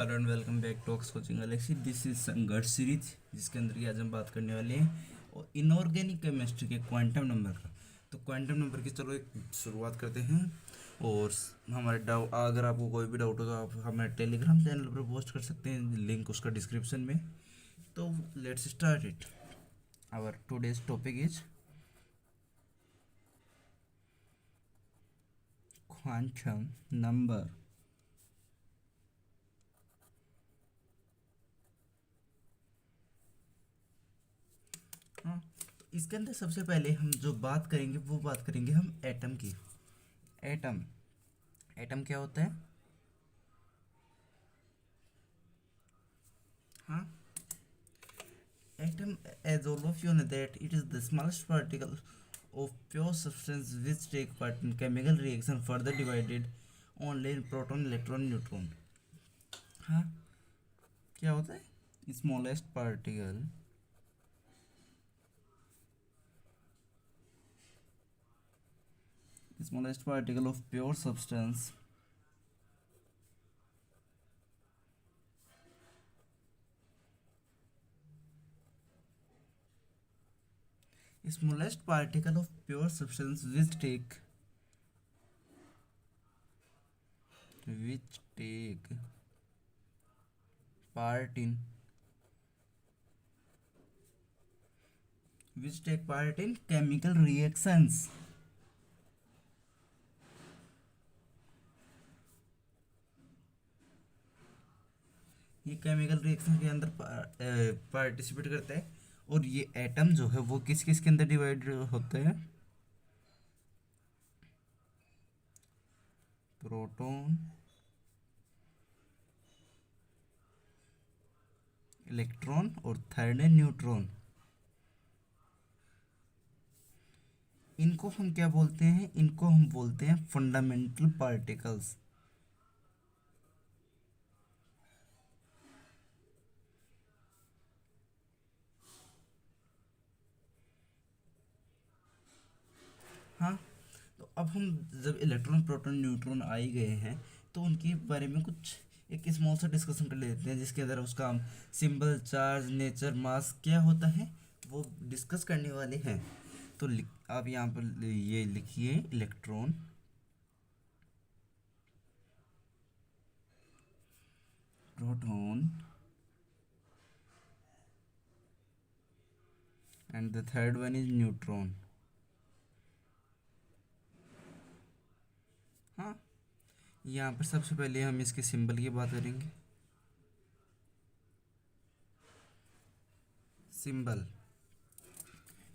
Hello and welcome back to ox coaching galaxy. This is Sangharsh series, जिसके अंदर की आज हम बात करने वाले हैं और इनऑर्गेनिक केमिस्ट्री के क्वांटम नंबर का। तो क्वांटम नंबर की चलो एक शुरुआत करते हैं। और हमारे डाउट, अगर आपको कोई भी डाउट हो तो आप हमारे टेलीग्राम चैनल पर पोस्ट कर सकते हैं, लिंक उसका डिस्क्रिप्शन में। तो let's start it. Our today's topic is quantum number. हाँ, तो इसके अंदर सबसे पहले हम जो बात करेंगे वो बात करेंगे हम एटम की। एटम एटम क्या होता है? हाँ, atom, as all of you know, that it is the smallest particle of pure substance which take part in chemical reaction further divided only in proton, electron, neutron. हाँ, क्या होता है smallest particle? Smallest particle of pure substance smallest particle of pure substance which take part in chemical reactions. ये chemical reaction के अंदर participate करता है। और ये एटम जो है वो किस किस के अंदर डिवाइड होते हैं? प्रोटॉन, इलेक्ट्रॉन और थर्ड है न्यूट्रॉन। इनको हम क्या बोलते हैं? इनको हम बोलते हैं फंडामेंटल पार्टिकल्स। हाँ, तो अब हम जब इलेक्ट्रॉन, प्रोटॉन, न्यूट्रॉन आ ही गए हैं तो उनके बारे में कुछ एक स्मॉल सा डिस्कशन कर लेते हैं, जिसके अंदर उसका हम सिंबल, चार्ज, नेचर, मास क्या होता है वो डिस्कस करने वाले हैं। तो आप यहाँ पर ये लिखिए, electron, proton and the third one is neutron. हाँ, यहाँ पर सबसे पहले हम इसके सिंबल की बात करेंगे। सिंबल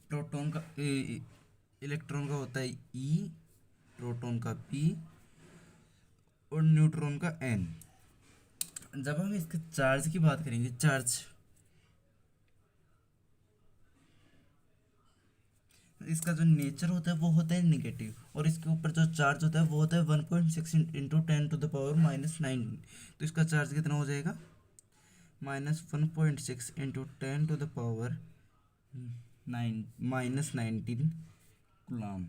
प्रोटॉन का इलेक्ट्रॉन का होता है ई, प्रोटॉन का पी और न्यूट्रॉन का एन। जब हम इसके चार्ज की बात करेंगे, चार्ज, इसका जो नेचर होता है वो होता है निगेटिव, और इसके ऊपर जो चार्ज होता है वो होता है 1.6 इंटू 10⁻⁹। तो इसका चार्ज कितना हो जाएगा? -1.6 इंटू 10⁻⁹ कूलम।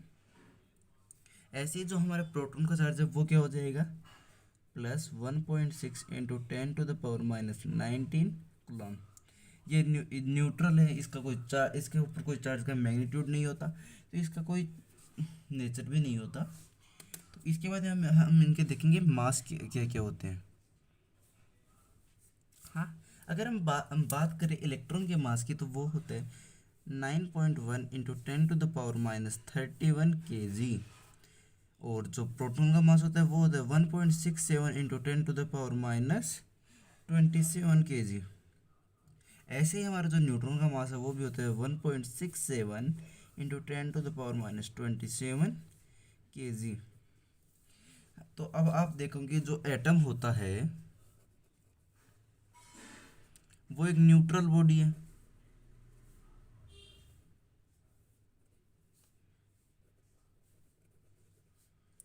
ऐसे ही जो हमारा प्रोटॉन का चार्ज है वो क्या हो जाएगा? +1.6 इंटू 10⁻⁹ कूलम। ये न्यूट्रल है, इसका कोई चार्ज, इसके ऊपर कोई चार्ज का मैग्नीट्यूड नहीं होता, तो इसका कोई नेचर भी नहीं होता। तो इसके बाद हम इनके देखेंगे मास क्या क्या होते हैं। हाँ, अगर हम बात करें इलेक्ट्रॉन के मास की, तो वो होते हैं 9.1 इंटू 10⁻31 kg। और जो प्रोटॉन का मास होता है वो होता है 1.67 इंटू 10⁻27 kg। ऐसे ही हमारा जो न्यूट्रॉन का मास है वो भी होता है 1.67 इंटू 10⁻27 kg। तो अब आप देखोगे जो एटम होता है वो एक न्यूट्रल बॉडी है।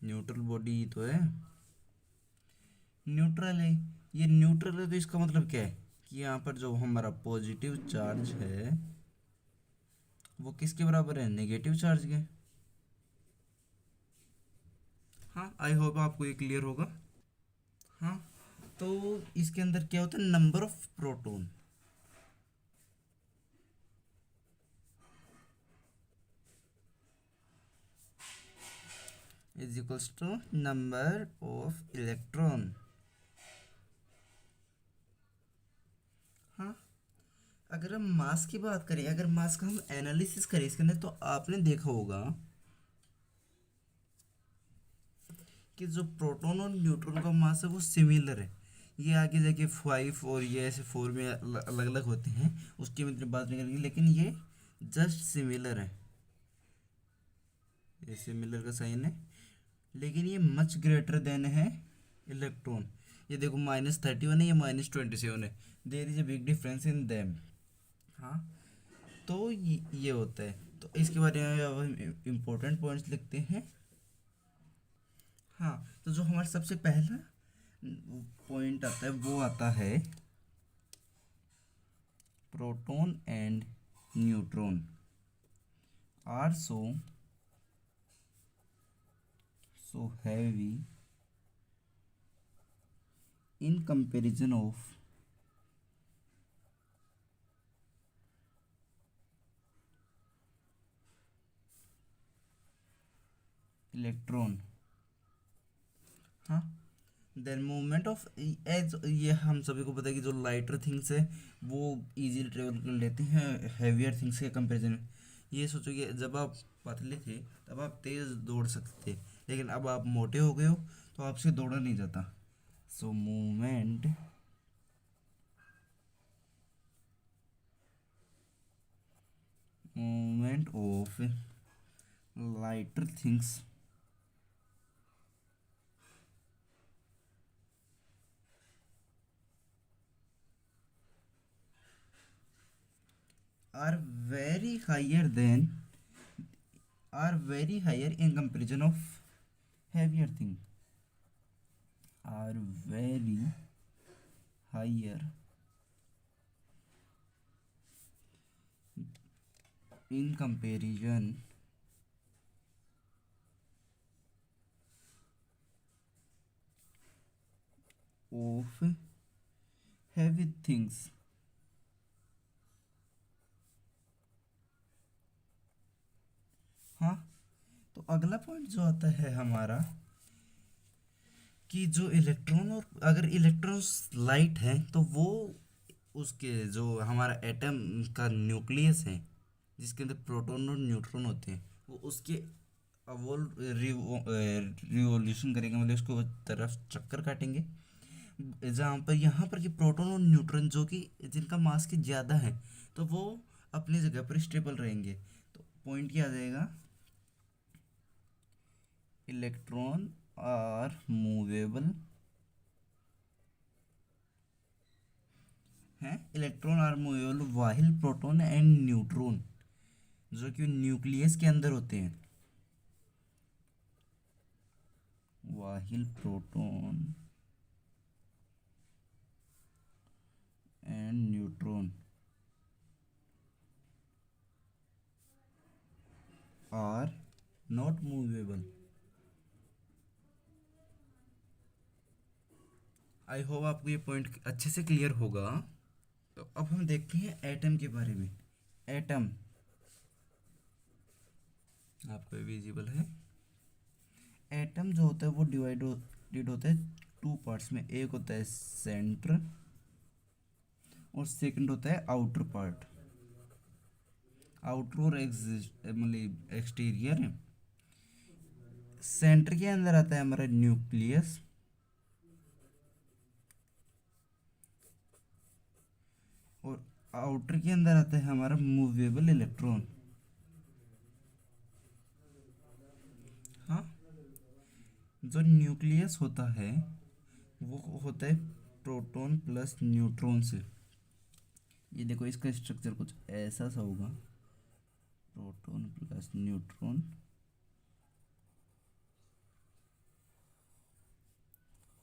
न्यूट्रल बॉडी तो है, न्यूट्रल है। ये न्यूट्रल है तो इसका मतलब क्या है कि यहाँ पर जो हमारा पॉजिटिव चार्ज है वो किसके बराबर है? नेगेटिव चार्ज के। हाँ, आई होप आपको ये क्लियर होगा। हाँ, तो इसके अंदर क्या होता है, number of proton is equals to number of electron. हाँ, अगर हम मास की बात करें, अगर मास का हम एनालिसिस करें इसके अंदर, तो आपने देखा होगा कि जो प्रोटॉन और न्यूट्रॉन का मास है वो सिमिलर है। ये आगे जाके 5 और ये ऐसे 4 में अलग अलग होते हैं, उसकी मतलब बात नहीं करेंगे, लेकिन ये जस्ट सिमिलर है, ये सिमिलर का साइन है। लेकिन ये मच ग्रेटर देन है इलेक्ट्रॉन। ये देखो -31 है, ये -27 है, there is a big difference in them. हाँ, तो ये होता है। तो इसके बारे में अब हम इम्पोर्टेंट पॉइंट्स लिखते हैं। हाँ, तो जो हमारा सबसे पहला पॉइंट आता है वो आता है proton and neutron are so heavy in comparison of electron. हाँ, देन मूवमेंट ऑफ एज, ये हम सभी को पता है कि जो लाइटर थिंग्स है वो इजीली ट्रेवल कर लेती हैं हैवियर थिंग्स के कंपैरिजन में। ये सोचो कि जब आप पतले थे तब आप तेज़ दौड़ सकते थे, लेकिन अब आप मोटे हो गए हो तो आपसे दौड़ा नहीं जाता। So movement of lighter things are very higher than are very higher in comparison of heavier thing, are very higher in comparison of heavy things। हाँ, तो अगला पॉइंट जो आता है हमारा कि जो इलेक्ट्रॉन, और अगर इलेक्ट्रॉन्स लाइट है तो वो उसके जो हमारा एटम का न्यूक्लियस है जिसके अंदर प्रोटॉन और न्यूट्रॉन होते हैं, वो उसके अवोल्व रिवोल्यूशन करेंगे, मतलब उसको तरफ चक्कर काटेंगे, जहाँ पर यहाँ पर कि प्रोटॉन और न्यूट्रॉन जो कि जिनका मास के ज़्यादा है तो वो अपनी जगह पर स्टेबल रहेंगे। तो पॉइंट क्या आ जाएगा, इलेक्ट्रॉन आर मूवेबल हैं, electron are movable while proton and neutron जो कि न्यूक्लियस के अंदर होते हैं, while proton and neutron are not movable. I hope आपको ये पॉइंट अच्छे से क्लियर होगा। तो अब हम देखते हैं एटम के बारे में। एटम आपको विजिबल है। एटम जो होता है वो डिवाइडेड होता है 2 पार्ट्स में, एक होता है सेंटर और सेकंड होता है आउटर पार्ट। आउटर और मतलब एक्सटीरियर है। सेंटर के अंदर आता है हमारा न्यूक्लियस, और आउटर के अंदर आता है हमारा मूवेबल इलेक्ट्रॉन। हाँ, जो न्यूक्लियस होता है वो होता है प्रोटॉन प्लस न्यूट्रॉन से। ये देखो इसका स्ट्रक्चर कुछ ऐसा सा होगा, प्रोटॉन प्लस न्यूट्रॉन,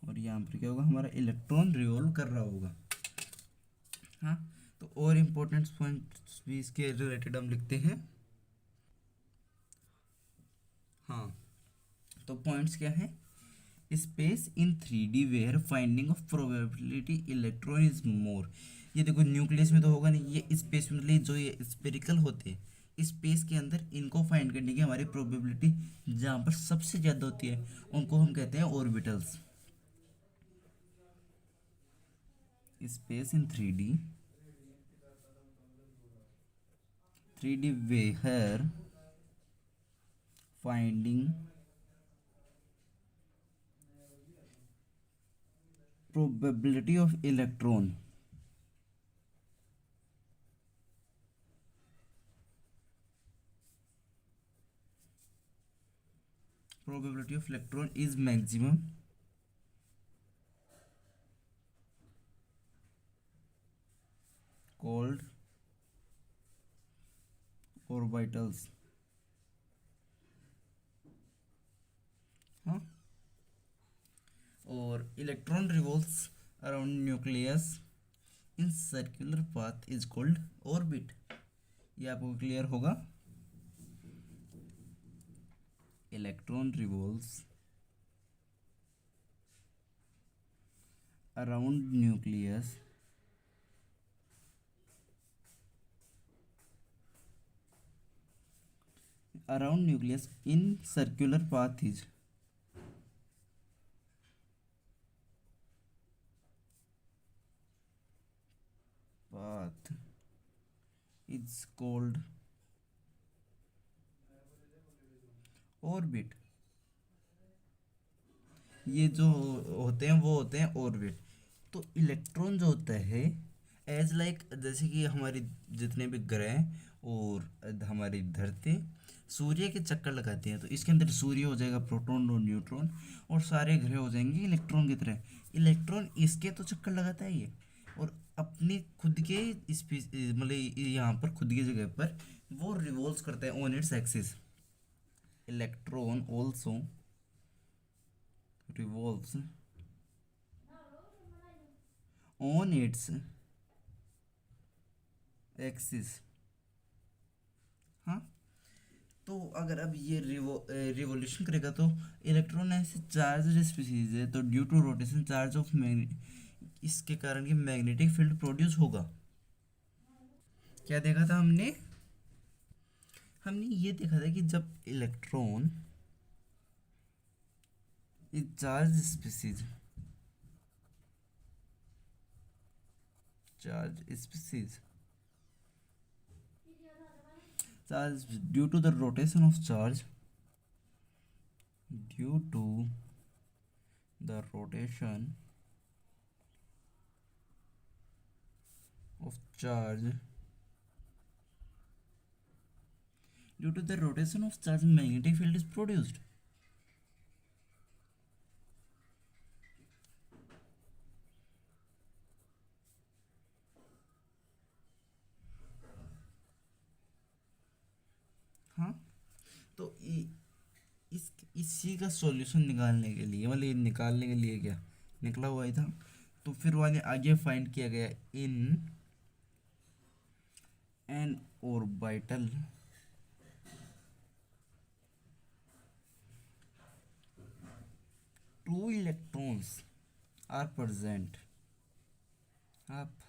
और यहाँ पर क्या होगा, हमारा इलेक्ट्रॉन रिवॉल्व कर रहा होगा। हाँ, तो और इम्पोर्टेंट पॉइंट्स भी इसके रिलेटेड हम लिखते हैं। हाँ, तो पॉइंट्स क्या हैं space in 3D where finding of probability electron is more. ये देखो न्यूक्लियस में तो होगा नहीं, ये स्पेस में मतलब जो ये स्पेरिकल होते हैं स्पेस के अंदर, इनको फाइंड करने की हमारी प्रोबेबिलिटी जहाँ पर सबसे ज़्यादा होती है उनको हम कहते हैं orbitals. Space in 3D where finding probability of electron is maximum called orbitals। हाँ, और electron revolves around nucleus in circular path is called orbit. ये आपको क्लियर होगा। Electron revolves around nucleus in circular path is called orbit। ये जो होते हैं वो होते हैं ऑर्बिट। तो इलेक्ट्रॉन जो होता है एज लाइक जैसे कि हमारी जितने भी ग्रह और हमारी धरती सूर्य के चक्कर लगाते हैं, तो इसके अंदर सूर्य हो जाएगा प्रोटॉन और न्यूट्रॉन, और सारे ग्रह हो जाएंगे इलेक्ट्रॉन की तरह। इलेक्ट्रॉन इसके तो चक्कर लगाता है ये, और अपने खुद के मतलब यहाँ पर खुद की जगह पर वो रिवॉल्व करता है on its axis. Electron also revolves on its axis। हाँ, तो अगर अब ये रिवोल्यूशन करेगा तो इलेक्ट्रॉन ऐसे चार्ज स्पीसीज है, तो due to rotation charge of इसके कारण ये मैग्नेटिक फील्ड प्रोड्यूस होगा। क्या देखा था हमने ये देखा था कि जब electron is charge species charge due to the rotation of charge due to the rotation of charge magnetic field is produced। हाँ, तो इसी का सॉल्यूशन निकालने के लिए मतलब निकालने के लिए क्या निकला हुआ ही था, तो फिर वाले आगे फाइंड किया गया in an orbital two electrons are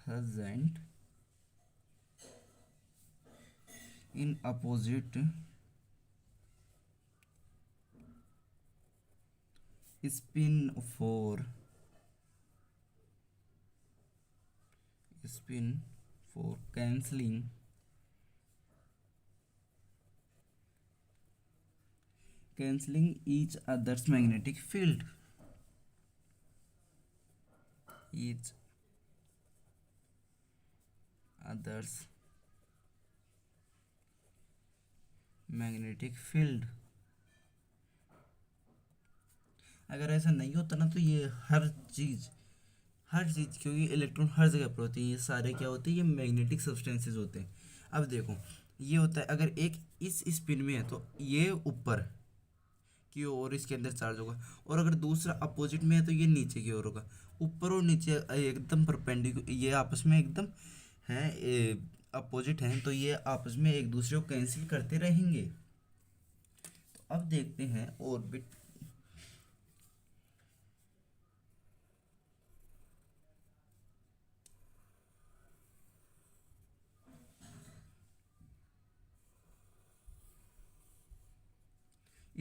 present in opposite spin for cancelling each other's magnetic field। each other's magnetic field. अगर ऐसा नहीं होता ना तो ये हर चीज़ क्योंकि इलेक्ट्रॉन हर जगह पर होते हैं, ये सारे क्या होते हैं, ये मैग्नेटिक सब्सटेंसेस होते हैं। अब देखो ये होता है, अगर एक इस स्पिन में है तो ये ऊपर की ओर इसके अंदर चार्ज होगा, और अगर दूसरा अपोजिट में है तो ये नीचे की ओर होगा। ऊपर और नीचे एकदम परपेंडिकुलर, ये आपस में एकदम है अपोजिट हैं, तो ये आपस में एक दूसरे को कैंसिल करते रहेंगे। तो अब देखते हैं ऑर्बिट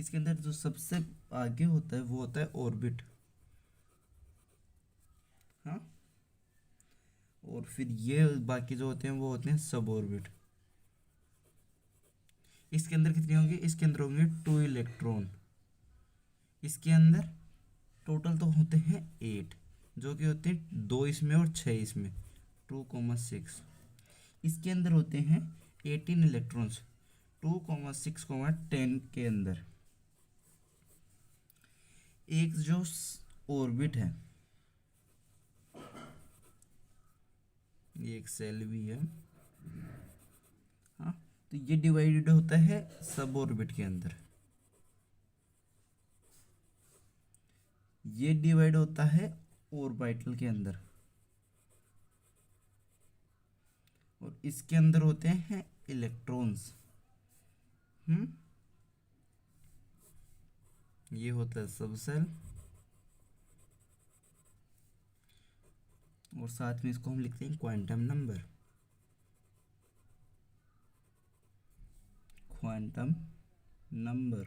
इसके अंदर जो सबसे आगे होता है वो होता है ऑर्बिट। हाँ, और फिर ये बाकी जो होते हैं वो होते हैं सब ऑर्बिट। इसके अंदर कितने होंगे? इसके अंदर होंगे 2 इलेक्ट्रॉन। इसके अंदर टोटल तो होते हैं 8, जो कि होते हैं 2 इसमें और 6 इसमें, 2,6। इसके अंदर होते हैं 18 इलेक्ट्रॉन्स, 2,6,10 के अंदर। एक जो ऑर्बिट है, ये एक सेल भी है। हाँ, तो ये डिवाइडेड होता है सब ऑर्बिट के अंदर। ये डिवाइड होता है ऑर्बिटल के अंदर, और इसके अंदर होते हैं इलेक्ट्रॉन्स। ये होता है सब सेल, और साथ में इसको हम लिखते हैं क्वांटम नंबर। Quantum number.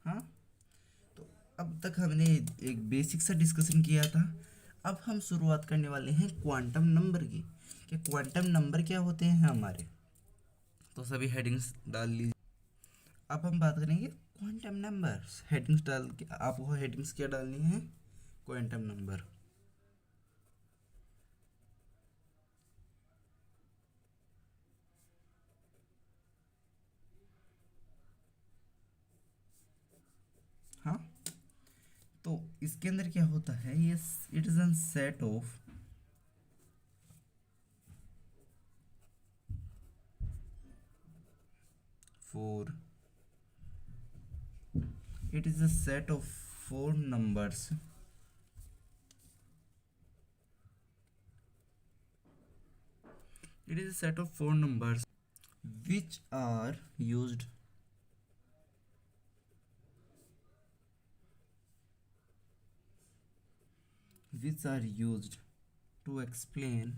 हाँ, तो अब तक हमने एक बेसिक सा डिस्कशन किया था। अब हम शुरुआत करने वाले हैं क्वांटम नंबर की, कि क्वांटम नंबर क्या होते हैं हमारे। तो सभी हेडिंग्स डाल लीजिए। अब हम बात करेंगे क्वांटम नंबर्स। हेडिंग्स डाल के आपको हेडिंग्स क्या डालनी है? Quantum number. हाँ, तो इसके अंदर क्या होता है? ये it is an set of four, it is a set of 4 numbers it is a set of 4 numbers which are used to explain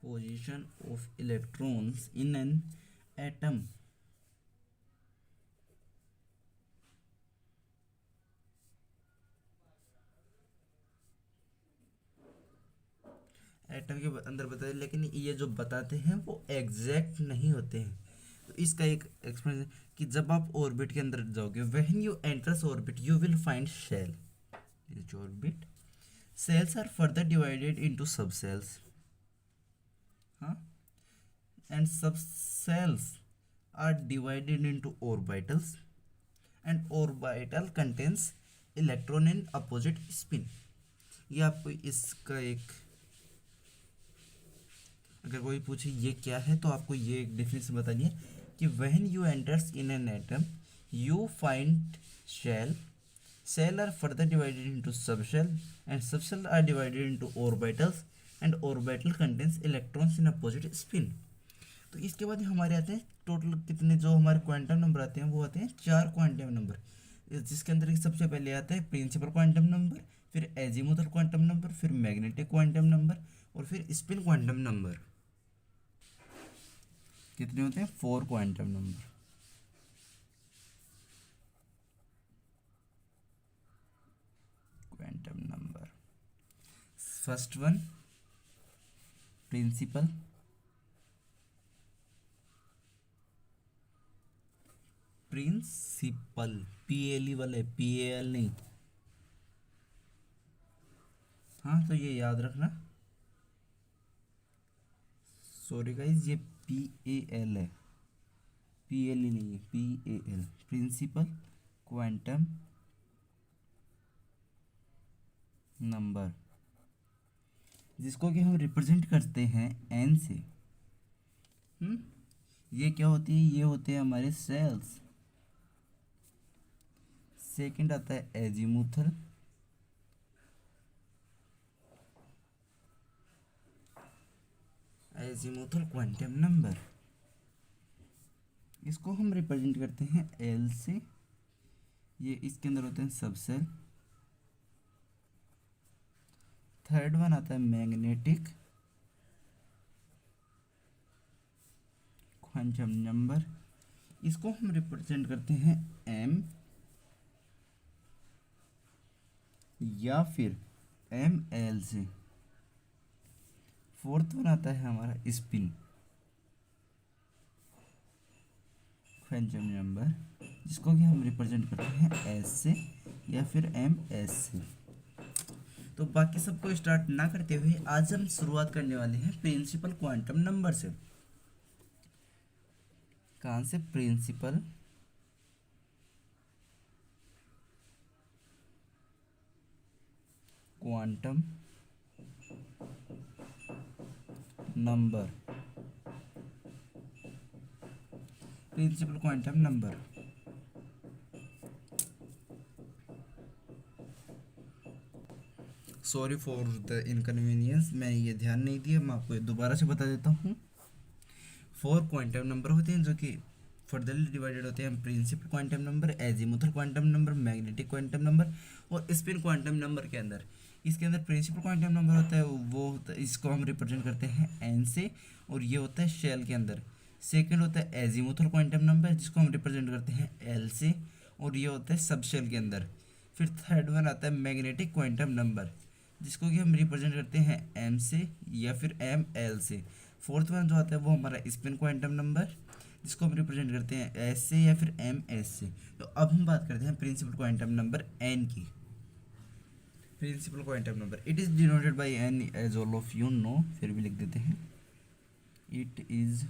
position of electrons in an atom. Atom के अंदर बताते, लेकिन ये जो बताते हैं वो एग्जैक्ट नहीं होते हैं। तो इसका एक एक्सप्लेनेशन कि जब आप ऑर्बिट के अंदर जाओगे, when you enters orbit you will find shell. Orbit cells are further divided into subcells, huh? And subcells are divided into orbitals, and orbital contains electron in opposite spin. ये आपको इसका एक, अगर कोई पूछे ये क्या है तो आपको ये एक डेफिनेशन बतानी है कि when you enters in an atom you find cell are further divided into subshell, and subshell are divided into orbitals, and orbital contains electrons in opposite spin. तो इसके बाद हमारे आते हैं टोटल कितने, जो हमारे क्वांटम नंबर आते हैं वो आते हैं 4 क्वांटम नंबर, जिसके अंदर सबसे पहले आता है प्रिंसिपल क्वांटम नंबर, फिर एजीमुथल क्वांटम नंबर, फिर मैग्नेटिक क्वांटम नंबर, और फिर स्पिन क्वांटम नंबर। कितने होते हैं? 4 quantum number. Quantum number, first one principal, principal PLE वाले, PAL नहीं। हाँ, तो ये याद रखना, सॉरी गाइज, ये PAL है, PLE नहीं है, PAL, प्रिंसिपल क्वांटम नंबर, जिसको कि हम रिप्रेजेंट करते हैं N से। ये क्या होती है? ये होते हैं हमारे सेल्स। सेकंड आता है एजीमुथल, क्वांटम नंबर। इसको हम रिप्रेजेंट करते हैं एल से। ये इसके अंदर होते हैं सब सेल। थर्ड वन आता है मैग्नेटिक क्वांटम नंबर, इसको हम रिप्रेजेंट करते हैं एम या फिर एम एल से। फोर्थ वन आता है हमारा स्पिन क्वांटम नंबर, जिसको कि हम रिप्रेजेंट करते हैं एस से या फिर एम एस से। तो बाकी सबको स्टार्ट ना करते हुए आज हम शुरुआत करने वाले हैं प्रिंसिपल क्वांटम नंबर से। कहाँ से? Principal quantum number, principal quantum number. Sorry for the inconvenience, मैं ये ध्यान नहीं दिया, मैं आपको दोबारा से बता देता हूँ। 4 क्वांटम नंबर होते हैं जो कि फर्दरली डिवाइडेड होते हैं principal quantum number, azimuthal quantum number, magnetic quantum number और स्पिन क्वांटम नंबर के अंदर। इसके अंदर प्रिंसिपल क्वांटम नंबर होता है वो होता है, इसको हम रिप्रेजेंट करते हैं एन से, और ये होता है शेल के अंदर। सेकेंड होता है एजीमुथल क्वांटम नंबर, जिसको हम रिप्रेजेंट करते हैं एल से, और ये होता है सब शेल के अंदर। फिर थर्ड वन आता है मैग्नेटिक क्वांटम नंबर, जिसको कि हम रिप्रेजेंट करते हैं एम से या फिर एम एल से। फोर्थ वन जो आता है वो हमारा स्पिन क्वांटम नंबर, जिसको हम रिप्रेजेंट करते हैं एस से या फिर एम एस से। तो अब हम बात करते हैं प्रिंसिपल क्वांटम नंबर एन की। Principal quantum number it is denoted by N as all of you know, फिर भी लिख देते हैं। It is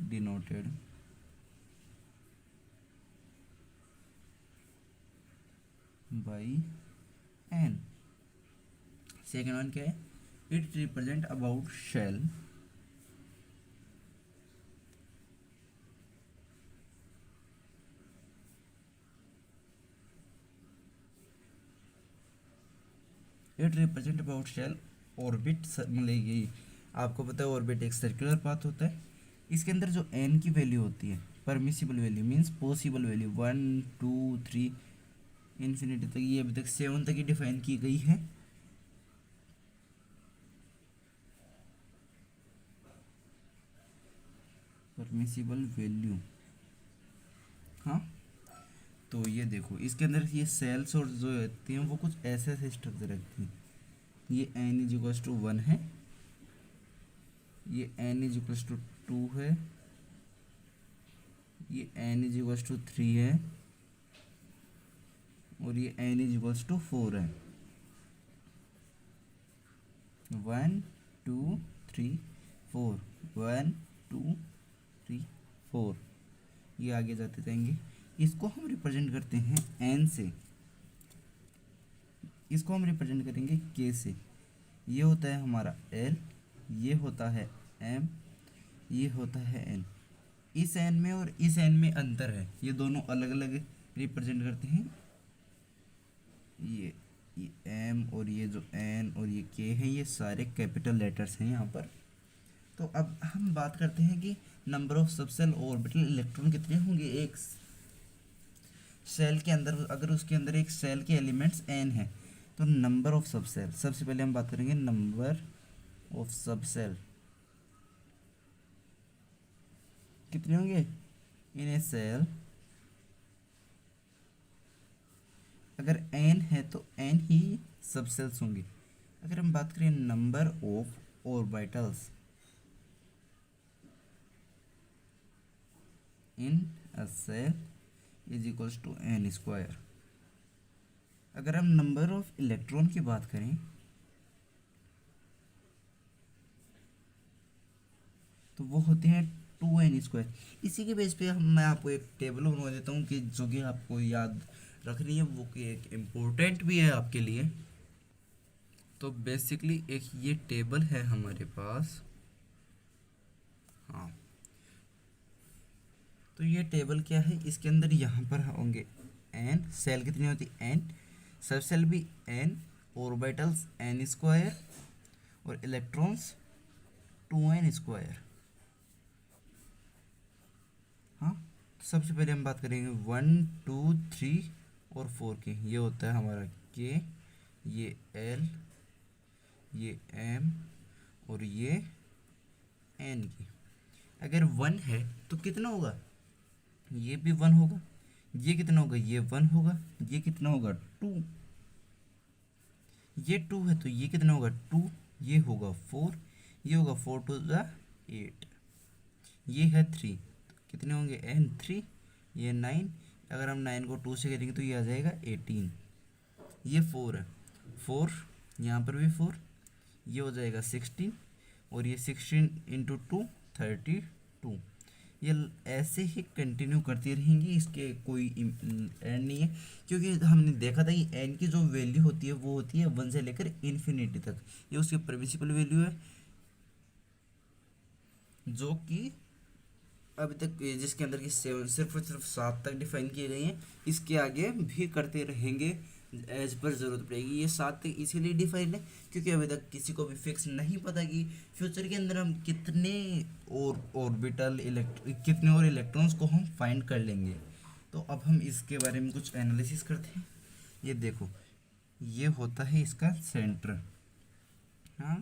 denoted by N. Second one क्या है? It represent about shell, it represent about shell orbit. मतलब ये आपको पता है ऑर्बिट एक सर्कुलर पाथ होता है। इसके अंदर जो एन की वैल्यू होती है, permissible value means possible value 1 2 3 infinity तक, ये अभी तक 7 तक ही डिफाइन की गई है। परमिसिबल वैल्यू, हाँ। तो ये देखो इसके अंदर ये सेल्स और जो रहती हैं वो कुछ ऐसे ऐसे स्ट्रक्चर रखती हैं। ये एन इज इक्वल्स टू 1 है, ये एन इज इक्वल्स टू 2 है, ये एन इज इक्वल्स टू 3 है, और ये एन इज इक्वल्स टू 4 है। 1 2 3 4, 1 2 3 4, ये आगे जाते जाएंगे। इसको हम रिप्रेजेंट करते हैं एन से, इसको हम रिप्रेजेंट करेंगे के से। ये होता है हमारा एल, ये होता है एम, ये होता है एन। इस एन में और इस एन में अंतर है, ये दोनों अलग अलग रिप्रेजेंट करते हैं। ये एम और ये जो एन और ये के हैं, ये सारे कैपिटल लेटर्स हैं यहाँ पर। तो अब हम बात करते हैं कि number of subshell orbital electron कितने होंगे एक सेल के अंदर। अगर उसके अंदर एक सेल के एलिमेंट्स एन है तो नंबर ऑफ सबसेल, सबसे पहले हम बात करेंगे नंबर ऑफ सबसेल कितने होंगे इन ए सेल। अगर एन है तो एन ही सबसेल्स होंगे। अगर हम बात करें number of orbitals in a cell is equals to N square. अगर हम नंबर ऑफ इलेक्ट्रॉन की बात करें तो वो होते हैं 2n²। इसी के बेस पे मैं आपको एक टेबल बनवा देता हूँ कि जो कि आपको याद रखनी है, वो कि एक इम्पोर्टेंट भी है आपके लिए। तो बेसिकली एक ये टेबल है हमारे पास, हाँ। तो ये टेबल क्या है, इसके अंदर यहाँ पर होंगे एन, सेल कितनी होती है एन, सब सेल भी एन, ऑर्बिटल्स n², और इलेक्ट्रॉन्स 2n²। हाँ, सबसे पहले हम बात करेंगे 1 2 3 और 4 की। ये होता है हमारा के, ये एल, ये एम और ये एन की। अगर 1 है तो कितना होगा, ये भी 1 होगा। ये कितना होगा, ये 1 होगा। ये कितना होगा 2। ये 2 है तो ये कितना होगा 2। ये होगा 4। ये होगा 4 2 8। ये है 3 तो कितने होंगे एन 3। ये 9। अगर हम 9 को 2 से करेंगे तो ये आ जाएगा 18। ये 4 है, 4 यहाँ पर भी 4। ये हो जाएगा 16 और ये 16 इंटू 2 32। ये ऐसे ही कंटिन्यू करती रहेंगी, इसके कोई एंड नहीं है। क्योंकि हमने देखा था कि एन की जो वैल्यू होती है वो होती है 1 से लेकर इन्फिनिटी तक। ये उसकी प्रिंसिपल वैल्यू है जो कि अभी तक जिसके अंदर की 7 सिर्फ और सिर्फ 7 तक डिफाइन किए गए हैं। इसके आगे भी करते रहेंगे एज पर ज़रूरत पड़ेगी। ये 7 तक इसीलिए डिफाइन है क्योंकि अभी तक किसी को भी फिक्स नहीं पता कि फ्यूचर के अंदर हम कितने और ऑर्बिटल कितने और इलेक्ट्रॉन्स को हम फाइंड कर लेंगे। तो अब हम इसके बारे में कुछ एनालिसिस करते हैं। ये देखो, ये होता है इसका सेंटर। हाँ,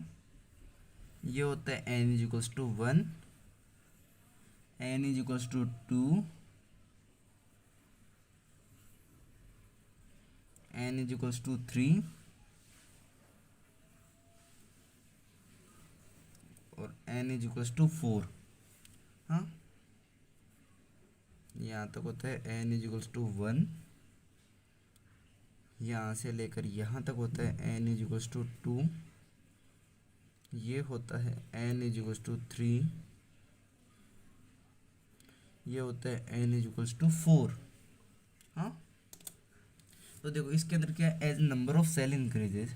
ये होता है n is equals to 1, n is equals to 2, n is equals to 3 और n इज इक्वल्स टू 4। हाँ, यहाँ तक होता है n इज इक्वल्स टू 1, यहाँ से लेकर यहाँ तक होता है n इज इक्वल्स टू 2, ये होता है n इज इक्वल्स टू 3, ये होता है n इज इक्वल्स टू 4। हाँ, तो देखो इसके अंदर क्या है, as number of shell increases,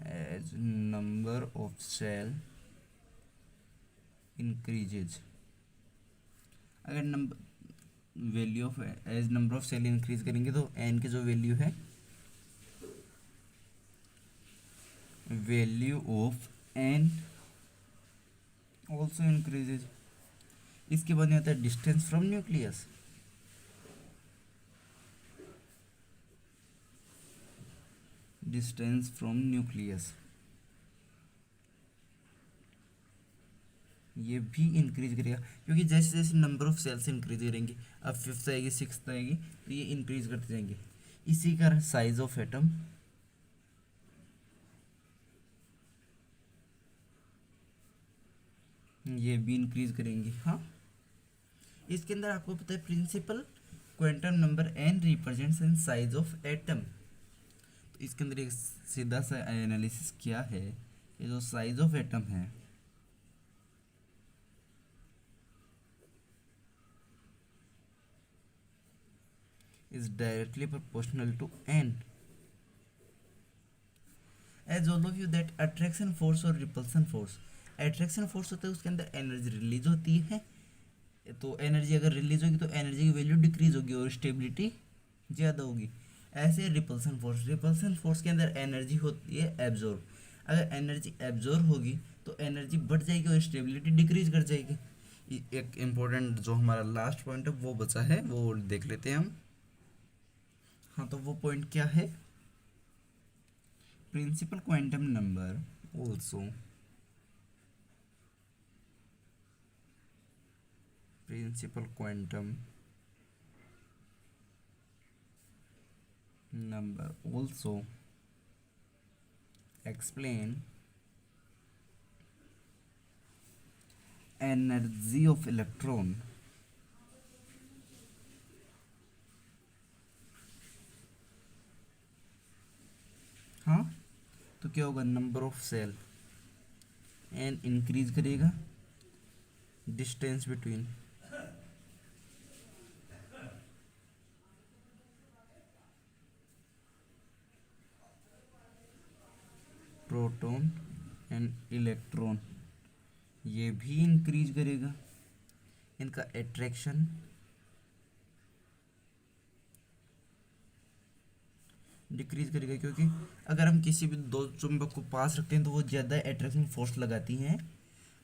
as number of shell increases, अगर number value of as number of shell increase करेंगे तो एन की जो वैल्यू है, value of N also increases. इसके बाद में आता है distance from nucleus. Distance from nucleus ये भी इंक्रीज करेगा क्योंकि जैसे जैसे नंबर ऑफ सेल्स इंक्रीज करेंगे, अब 5th आएगी 6th आएगी तो ये इंक्रीज करते जाएंगे। इसी कारण साइज ऑफ एटम ये भी इंक्रीज करेंगे। हाँ, इसके अंदर आपको पता है principal quantum number n represents in size of atom. तो इसके अंदर एक सीधा सा एनालिसिस क्या है, ये जो साइज ऑफ एटम है is directly proportional to n. As all of you that attraction force और repulsion force, attraction force होता है उसके अंदर एनर्जी रिलीज होती है, तो एनर्जी अगर रिलीज होगी तो एनर्जी की वैल्यू डिक्रीज होगी और स्टेबिलिटी ज़्यादा होगी। ऐसे रिपल्सन फोर्स के अंदर एनर्जी होती है एब्जॉर्ब, अगर एनर्जी एब्जॉर्ब होगी तो एनर्जी बढ़ जाएगी और स्टेबिलिटी डिक्रीज कर जाएगी। एक इम्पोर्टेंट जो हमारा लास्ट पॉइंट है वो बचा है, वो देख लेते हैं हम। हाँ, तो वो पॉइंट क्या है, principal quantum number also, principal quantum number also explain energy of electron. हाँ, तो क्या होगा, number of shell N increase करेगा, distance between proton and electron ये भी इंक्रीज करेगा, इनका अट्रैक्शन डिक्रीज करेगा। क्योंकि अगर हम किसी भी दो चुंबक को पास रखते हैं तो वो ज़्यादा अट्रैक्शन फोर्स लगाती हैं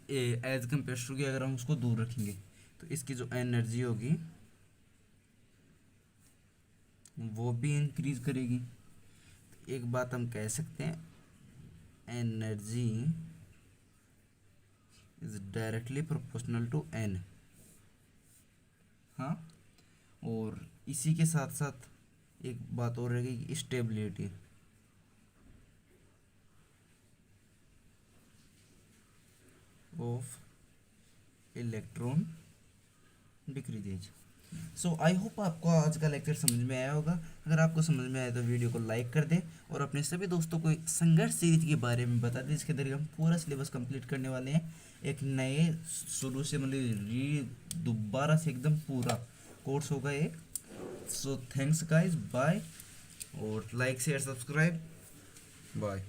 एज कम्पेयर टू कि अगर हम उसको दूर रखेंगे। तो इसकी जो एनर्जी होगी वो भी इंक्रीज करेगी। एक बात हम कह सकते हैं, energy is directly proportional to N. हाँ, और इसी के साथ साथ एक बात और रहेगी, stability. Of electron decreases. So I hope आपको आज का लेक्चर समझ में आया होगा। अगर आपको समझ में आया तो वीडियो को लाइक कर दें और अपने सभी दोस्तों को संघर्ष सीरीज के बारे में बता दें, जिसके जरिए हम पूरा सिलेबस कंप्लीट करने वाले हैं। एक नए शुरू से मतलब दोबारा से एकदम पूरा कोर्स होगा एक। सो थैंक्स गाइज, बाय, और लाइक शेयर सब्सक्राइब, बाय।